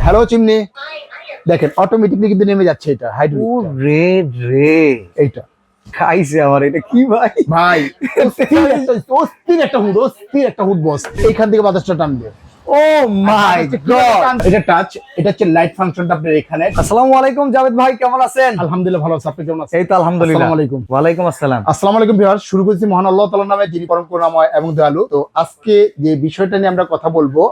Hello chimney, দেখেন automatically কিন্তু নেমে যাচ্ছে এটা ও হাইড্রোলিক। রে রে এইটা খাইছে আমার, এটা কি ভাই? ভাই অস্থির একটা হুড বস, এইখান থেকে বাতাসটা টানবে। ও মাই গড! এটা টাচ, এটা হচ্ছে লাইট ফাংশনটা আপনার এখানে। আসসালামু আলাইকুম জাভেদ ভাই, কেমন আছেন? আলহামদুলিল্লাহ ভালো আছি, আপনি কেমন আছেন? এই তো আলহামদুলিল্লাহ। আসসালামু আলাইকুম। ওয়ালাইকুম আসসালাম। আসসালামু আলাইকুম ভিউয়ার্স, শুরু করছি মহান আল্লাহ তাআলার নামে, যিনি পরম করুণাময় এবং দয়ালু। তো আজকে যে বিষয়টা নিয়ে আমরা কথা বলবো,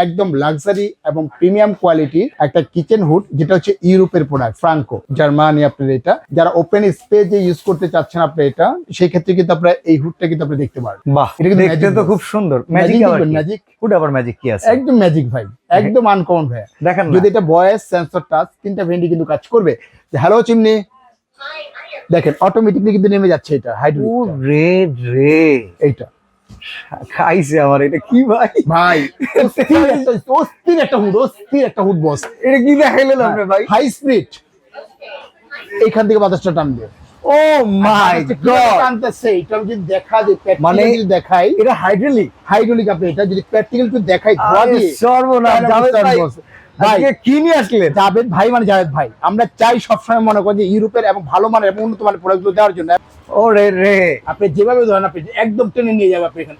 একদম লাক্সারি এবং প্রিমিয়াম কোয়ালিটির একটা কিচেন হুড, যেটা হচ্ছে ইউরোপের প্রোডাক্ট, ফ্রাঙ্কো জার্মানি। আপনার এটা যারা ওপেন স্পেস যে ইউজ করতে চাচ্ছেন আপনি, এটা সেই ক্ষেত্রে কিন্তু আপনারা এই হুডটা কিন্তু আপনি দেখতে পারেন। বাহ, এটা কিন্তু দেখতে তো খুব সুন্দর। ম্যাজিক ম্যাজিক হুড, আবার ম্যাজিক কি আছে? একদম ম্যাজিক ভাই, একদম আনকমন ভাই। দেখেন যদি এটা ভয়েস সেন্সর টাচ তিনটা ভেন্ডি কিন্তু কাজ করবে। হ্যালো চিমনি, দেখেন অটোমেটিকলি কিন্তু নেমে যাচ্ছে এটা ও হাইড্রোলিক। রে রে এইটা খাইছে আমার, এটা কি ভাই? ভাই অস্থির একটা হুড বস। এটা কি দেখাইলেন আপনি ভাই? হাই স্পিড, এইখান থেকে বাতাসটা টানবে। ও মাই গড! টানতেছে এটা যদি দেখা যায়, মানে যদি দেখাই এটা হাইড্রোলিক। হাইড্রোলিক, আপনি এটা যদি প্র্যাকটিক্যাল একটু দেখাই ধোয়া দিয়ে, সর্বনাশ! জাভেদ ভাই ভাই আজকে কি নিয়ে আসলেন? জাভেদ ভাই মানে জাভেদ ভাই, আমরা চাই সবসময় মনে করি যে ইউরোপের এবং ভালো মানের এবং উন্নত মানের প্রোডাক্ট গুলো দেওয়ার জন্য। ও রে রে, আপনি যেভাবে ধরেন আপনি একদম টেনে নিয়ে যাবে আপনি এখানে।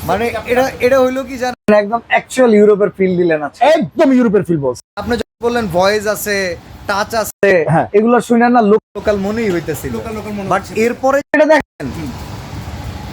মানে এটা হইলো কি জানেন, একদম অ্যাকচুয়াল ইউরোপের ফিল দিলেন। আছে একদম ইউরোপের ফিল বস। আপনি যখন বললেন ভয়েস আছে, টাচ আছে, হ্যাঁ। এগুলো শুনে না লোকাল মনেই হইতেছিল। বাট এরপরে যেটা দেখেন,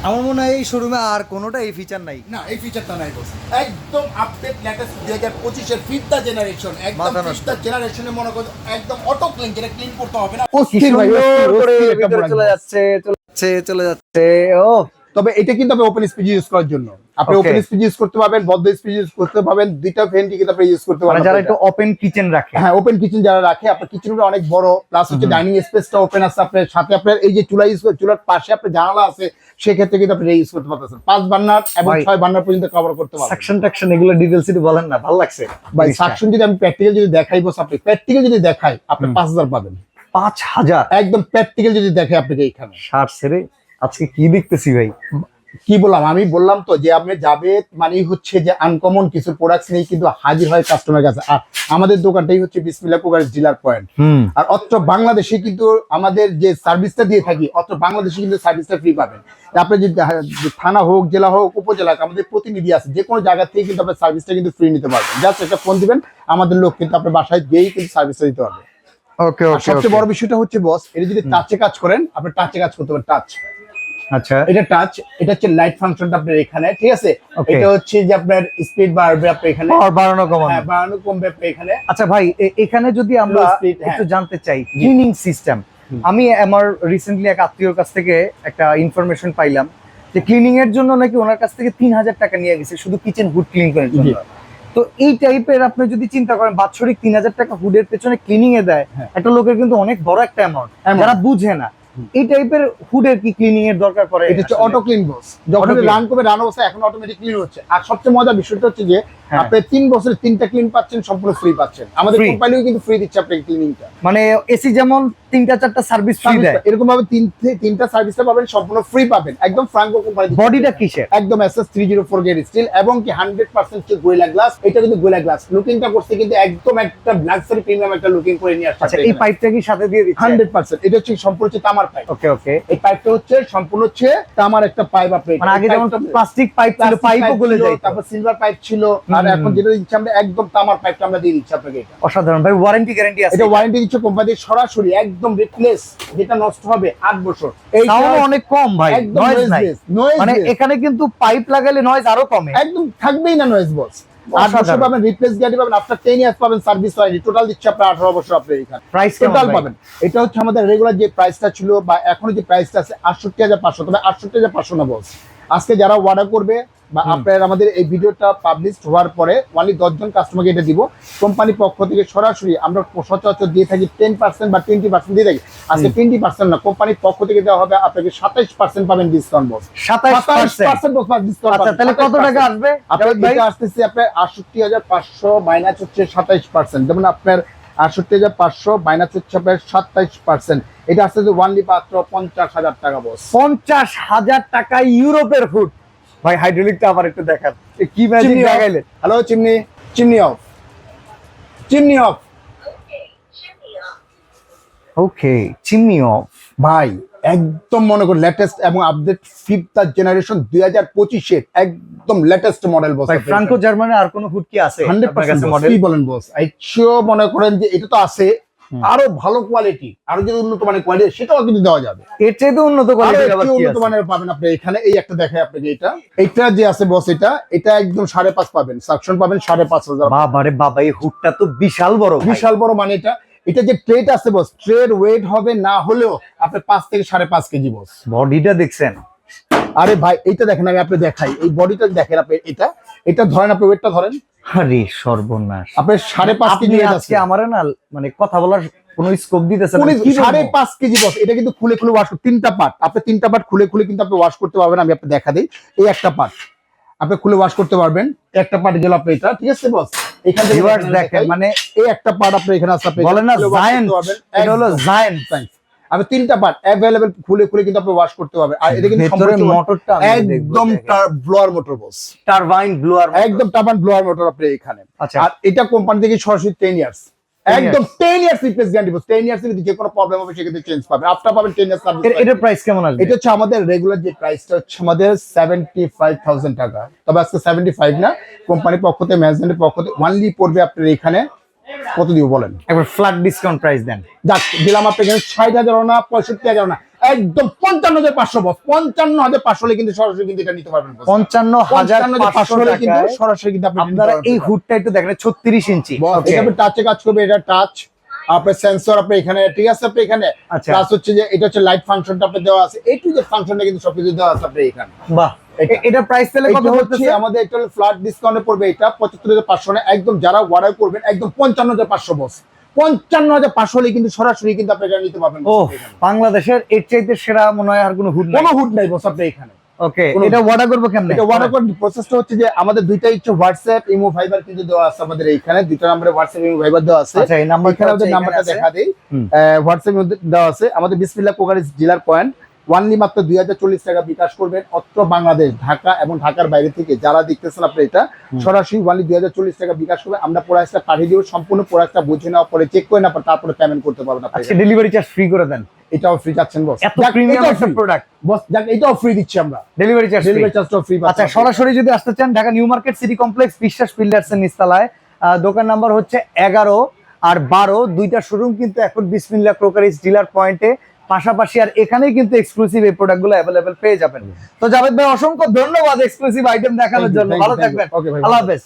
আমার মনে হয় এই শোরুমে আর কোনোটা এই ফিচার নাই। না, এই ফিচারটা নাই বস। একদম আপডেট লেটেস্ট 2025 এর ফিফথ জেনারেশন, একদম মাথা নষ্ট। ফিফথ জেনারেশনে মনে করো একদম অটো ক্লিন, যেটা ক্লিন করতে হবে না। কি অস্থির ভাই, সুন্দর করে অস্থির একটা ভিতরে product চলে boss। যাচ্ছে চলে যাচ্ছে। ও তবে এটা কিন্তু আপনি ওপেন স্পেস ইউজ করার জন্য, আপনি Okay. ওপেন স্পেস ইউজ করতে পারবেন, বদ্ধ স্পেস ইউজ করতে পারবেন, দুইটা ভেন্টি কিন্তু আপনি ইউজ করতে মানে পারবেন। যারা একটু ওপেন কিচেন রাখে, হ্যাঁ, ওপেন কিচেন যারা রাখে, আপনার কিচেনটা অনেক বড়, প্লাস হচ্ছে ডাইনিং স্পেসটা ওপেন আছে। আপনার সাথে আপনার এই যে চুলা ইউজ করে, চুলার পাশে আপনার জানালা আছে, সেক্ষেত্রে কিন্তু আপনি ইউজ করতে পারতেছেন। 5 বার্নার এবং ভাই, 6 বার্নার পর্যন্ত কভার করতে পারবেন। সাকশন টাকশন এগুলো ডিটেইলস একটু বলেন না, ভালো লাগছে ভাই সাকশন যদি আমি প্র্যাকটিক্যাল যদি দেখাই বস, আপনি প্র্যাকটিক্যাল যদি দেখাই আপনি 5000 পাবেন। 5000 একদম প্র্যাকটিক্যাল যদি দেখাই আপনাকে এইখানে। ষাট সেরে আজকে কি দেখতেছি ভাই? কি বললাম, আমি বললাম তো যে আপনি জাভেদ মানেই হচ্ছে যে আনকমন কিছু প্রোডাক্টস নিয়ে কিন্তু হাজির হয় কাস্টমারের কাছে। আর আমাদের দোকানটাই হচ্ছে বিসমিল্লাহ কুকারের ডিলার পয়েন্ট। আর অত্র বাংলাদেশে কিন্তু আমাদের যে সার্ভিসটা দিয়ে থাকি, অত্র বাংলাদেশে কিন্তু সার্ভিসটা ফ্রি পাবেন। আপনি যদি থানা হোক, জেলা হোক, উপজেলা, আমাদের প্রতিনিধি আছে, যে কোনো জায়গা থেকে কিন্তু আপনার সার্ভিসটা কিন্তু ফ্রি নিতে পারবেন। জাস্ট একটা ফোন দিবেন, আমাদের লোক কিন্তু আপনার বাসায় গিয়েই কিন্তু সার্ভিসটা দিতে পারবে। ওকে আর সবচেয়ে বড় বিষয়টা হচ্ছে বস, এটা যদি টাচে কাজ করেন, আপনি টাচে কাজ করতে পারেন। টাচ, আচ্ছা, এটা টাচ, এটা হচ্ছে লাইট ফাংশনটা আপনার এখানে, ঠিক আছে? Okay. এটা হচ্ছে যে আপনার স্পিড বাড়বে আপনার এখানে, পাওয়ার বাড়ানো কমানো। হ্যাঁ বাড়ানো কমবে আপনার এখানে। আচ্ছা ভাই, এখানে যদি আমরা Low speed, হ্যাঁ। একটু জানতে চাই ক্লিনিং সিস্টেম। আমি আমার রিসেন্টলি এক আত্মীয়র কাছ থেকে একটা ইনফরমেশন পাইলাম যে ক্লিনিং এর জন্য নাকি ওনার কাছ থেকে 3000 টাকা নিয়ে গেছে শুধু কিচেন হুড ক্লিন করার জন্য। জি। তো এই টাইপের আপনি যদি চিন্তা করেন, বাৎসরিক 3000 টাকা হুডের পেছনে ক্লিনিং এ দেয়, হ্যাঁ। একটা লোকের কিন্তু অনেক বড় একটা অ্যামাউন্ট, যারা বুঝে না। এই টাইপের হুডের কি ক্লিনিং এর দরকার পড়ে? এটা হচ্ছে অটো ক্লিন বস, যখন Auto clean। রান করবে, রান অবস্থায় এখন অটোমেটিক ক্লিন হচ্ছে। আর সবচেয়ে মজার বিষয়টা হচ্ছে যে হ্যাঁ। আপনি 3 বছরে 3টা ক্লিন পাচ্ছেন, সম্পূর্ণ ফ্রি পাচ্ছেন। আমাদের Free। কোম্পানিও কিন্তু ফ্রি দিচ্ছে আপনাকে ক্লিনিংটা। মানে এসি যেমন 3টা 4টা সার্ভিস ফ্রি দেয়, এরকম ভাবে তিনটা সার্ভিসটা পাবেন, সম্পূর্ণ ফ্রি পাবেন, একদম ফ্রাঙ্কো কোম্পানি। বডিটা কিসের? একদম এসএস 304 গ্রেড স্টিল এবং কি 100% গোয়েলা গ্লাস। এটা কিন্তু গোয়েলা গ্লাস লুকিংটা করছে কিন্তু একদম একটা লাক্সারি প্রিমিয়াম একটা লুকিং করে নিয়ে আসছে। আচ্ছা, এই পাইপটা কি সাথে দিয়ে দিচ্ছে? 100% এটা হচ্ছে সম্পূর্ণ হচ্ছে তামার পাইপ। ওকে ওকে, এই পাইপটা হচ্ছে সম্পূর্ণ হচ্ছে তামার একটা পাইপ। আপনি মানে আগে যেমন প্লাস্টিক পাইপ ছিল, পাইপও গলে যায়, তারপর সিলভার পাইপ ছিল, আর এখন যেটা দিচ্ছি আমরা একদম তামার পাইপটা আমরা দিয়ে দিচ্ছি আপনাকে। এটা অসাধারণ ভাই। ওয়ারেন্টি গ্যারান্টি আছে? এটা ওয়ারেন্টি দিচ্ছে কোম্পানি সরাসরি, একদম রিপ্লেস, যেটা নষ্ট হবে 8 বছর। সাউন্ড অনেক কম ভাই, একদম নয়েজ নাই। মানে এখানে কিন্তু পাইপ লাগালে নয়েজ আরো কমে, একদম থাকবেই না নয়েজ বস। 8 বছর অসাধারণ। পাবেন, রিপ্লেস গ্যারান্টি পাবেন, আফটার 10 ইয়ার্স পাবেন সার্ভিস ওয়ারেন্টি। টোটাল দিচ্ছে আপনার 18 বছর আপনি এখানে। প্রাইস টোটাল পাবেন। এটা হচ্ছে আমাদের রেগুলার যে প্রাইসটা ছিল বা এখনো যে প্রাইসটা আছে 68500, তবে 68500 না বস। আজকে যারা অর্ডার করবে বা আপনার আমাদের এই ভিডিওটা পাবলিশ হওয়ার পরে অনলি 10 জন কাস্টমারকে এটা দিব। কোম্পানির পক্ষ থেকে সরাসরি আমরা সচরাচর দিয়ে থাকি 10% বা 20% দিয়ে থাকি। আজকে 20% না, কোম্পানির পক্ষ থেকে দেওয়া হবে আপনাকে 27% পাবেন ডিসকাউন্ট বস। 27% বস ডিসকাউন্ট। আচ্ছা, তাহলে কত টাকা আসবে আপনার ভাই? এটা আসতেছে আপনার 68500 মাইনাস হচ্ছে 27%, যেমন আপনার 68500 মাইনাস হচ্ছে আপনার 27%। এটা আসতেছে ওয়ানলি মাত্র 50000 টাকা বস। 50000 টাকা ইউরোপের ফুড। ভাই হাইড্রোলিকটা আবার একটু দেখান, কি ম্যাজিক দেখাইলেন। Hello chimney, chimney off. Chimney off okay, chimney off. ভাই একদম মনে করুন লেটেস্ট এবং আপডেট 5th জেনারেশন 2025 একদম লেটেস্ট মডেল বস। ভাই ফ্রাঙ্কো জার্মানের আর কোনো হুড কি আছে আপনার কাছে 100% মডেল? কি বলেন বস, আইছো মনে করেন যে এটা তো আছে, আরো ভালো কোয়ালিটি, আরো যদি উন্নত মানের কোয়ালিটি সেটাও কিন্তু দেওয়া যাবে। এর চাইতে উন্নত আরো কোয়ালিটির আবার একটু কি উন্নত আছে? মানের পাবেন আপনি এখানে। এই একটা দেখাই আপনাকে, এটা যে আছে বস, এটা একদম 5.5 পাবেন, সাকশন পাবেন 5,500। বাবা রে বাবা, এই হুডটা তো বিশাল বড় ভাই। বিশাল বড়, মানে এটা যে ট্রেড আছে বস, ট্রেড ওয়েট হবে না হলেও আপনি 5 থেকে 5.5 কেজি বস। বডিটা দেখছেন? আরে ভাই এইটা দেখেন, আমি আপনি দেখাই, এই বডিটা দেখেন আপনি, এটা ধরেন, আপনি ওয়েটটা ধরেন, আরে সর্বনাশ। আপনি 5.5 কেজি আপনি ওয়েট আছে। আজকে আমারে না মানে কথা বলার কোনো স্কোপ দিতেছেন না। 5.5 কেজি বস। এটা কিন্তু খুলে ওয়াশ, 3টা পার্ট, আপনি 3টা পার্ট খুলে কিন্তু আপনি ওয়াশ করতে পারবেন। আমি আপনি দেখা দিই, এই একটা পার্ট আপনি খুলে ওয়াশ করতে পারবেন, একটা পার্ট গেল আপনি এটা, ঠিক আছে বস। এখান থেকে ভিউয়ার্স দেখেন, মানে এই একটা পার্ট আপনি এখানে আছে, আপনি বলেন না জায়ান্ট, এটা হলো জায়ান্ট। আপনি 3টা পার্ট अवेलेबल খুলে কিন্তু আপনি ওয়াশ করতে পারবেন। আর এটা কিন্তু ভেতরে মোটরটা একদম ব্লোয়ার মোটর বস, টারবাইন ব্লোয়ার, একদম টারবাইন ব্লোয়ার মোটর আপনি এখানে। আচ্ছা। আর এটা কোম্পানি থেকে সরাসরি 10 ইয়ার্স, একদম 10 ইয়ার্স রিপ্লেস গ্যারান্টি বস। 10 ইয়ার্স যদি যে কোনো প্রবলেম হবে সেক্ষেত্রে চেঞ্জ পাবেন, আফটার পাবেন 10 ইয়ার্স সার্ভিস। এটার প্রাইস কেমন আসবে? এটা হচ্ছে আমাদের রেগুলার যে প্রাইসটা হচ্ছে আমাদের 75,000 টাকা, তবে আজকে 75 না, কোম্পানির পক্ষ থেকে ম্যানেজমেন্টের পক্ষ থেকে ওয়ানলি পড়বে আপনার এখানে কত দিব বলেন? একবার ফ্ল্যাট ডিসকাউন্ট প্রাইস দেন। যাক দিলাম আপনি এখানে 60,000 না 65,000 না, একদম 55,500 বস। 55,500 হলে কিন্তু সরাসরি কিন্তু এটা নিতে পারবেন বস। 55,500 হলে কিন্তু টাকায় সরাসরি কিন্তু আপনি আপনারা এই হুডটা একটু দেখেন, 36 ইঞ্চি। এটা আপনি টাচে কাজ করবে, এটা টাচ আপনার সেন্সর আপনি এখানে, ঠিক আছে আপনি এখানে, আচ্ছা। প্লাস হচ্ছে যে এটা হচ্ছে লাইট ফাংশনটা আপনি দেওয়া আছে, এই টু যে ফাংশনটা কিন্তু সবকিছু দেওয়া আছে আপনি এখানে। বাহ, এটা প্রাইস তাহলে কত এটা হচ্ছে হচ্ছে? আমাদের একটা ফ্ল্যাট ডিসকাউন্টে পড়বে, এটা 75,500 না, একদম যারা অর্ডার করবেন একদম 55,500 বস। 55,500 হলে কিন্তু সরাসরি কিন্তু আপনি এটা নিতে পারবেন ও, বাংলাদেশের এর চাইতে সেরা মনে হয় আর কোনো হুড নাই। কোনো হুড নাই বস আপনি এখানে। ওকে, এটা অর্ডার করব কেমনে? এটা অর্ডার করার প্রসেসটা হচ্ছে যে আমাদের দুইটাই হচ্ছে হোয়াটসঅ্যাপ, ইমো, ভাইবার কিন্তু দেওয়া আছে আমাদের এইখানে, দুইটা নম্বরে হোয়াটসঅ্যাপ, ইমো, ভাইবার দেওয়া আছে। আচ্ছা, এই নাম্বারটা আমাদের নাম্বারটা দেখা দেই, হোয়াটসঅ্যাপ দেওয়া আছে আমাদের বিসমিল্লাহ কোকারিজ ডিলার পয়েন্ট। ওয়ানলি মাত্র 2040 টাকা বিকাশ করবেন, অত্র বাংলাদেশ, ঢাকা এবং ঢাকার বাইরে থেকে যারা দেখতেছেন আপনি এটা সরাসরি ওয়ানলি 2040 টাকা বিকাশ করবেন। আমরা প্রোডাক্টটা পাঠিয়ে দিব, সম্পূর্ণ প্রোডাক্টটা বুঝে নেওয়ার পরে চেক করে নেওয়ার পর তারপরে পেমেন্ট করতে পারবেন আপনি। আচ্ছা, ডেলিভারি চার্জ ফ্রি করে দেন। এটাও ফ্রি যাচ্ছেন বস, এত প্রিমিয়াম একটা প্রোডাক্ট বস। যাক এটাও ফ্রি দিচ্ছি আমরা, ডেলিভারি চার্জটাও ফ্রি। আচ্ছা, সরাসরি যদি আসতে চান Dhaka new market city complex বিশ্বাস বিল্ডার্স এর নিচতলায়, দোকান নাম্বার হচ্ছে 11 আর 12, দুইটা শোরুম কিন্তু এখন বিসমিল্লাহ ক্রোকারিজ ডিলার পয়েন্টে পাশাপাশি। আর এখানেই কিন্তু এক্সক্লুসিভ এই প্রোডাক্টগুলো अवेलेबल পেয়ে যাবেন। তো জাভেদ ভাই অসংখ্য ধন্যবাদ এক্সক্লুসিভ আইটেম দেখানোর জন্য, ভালো থাকবেন, আল্লাহ হাফেজ।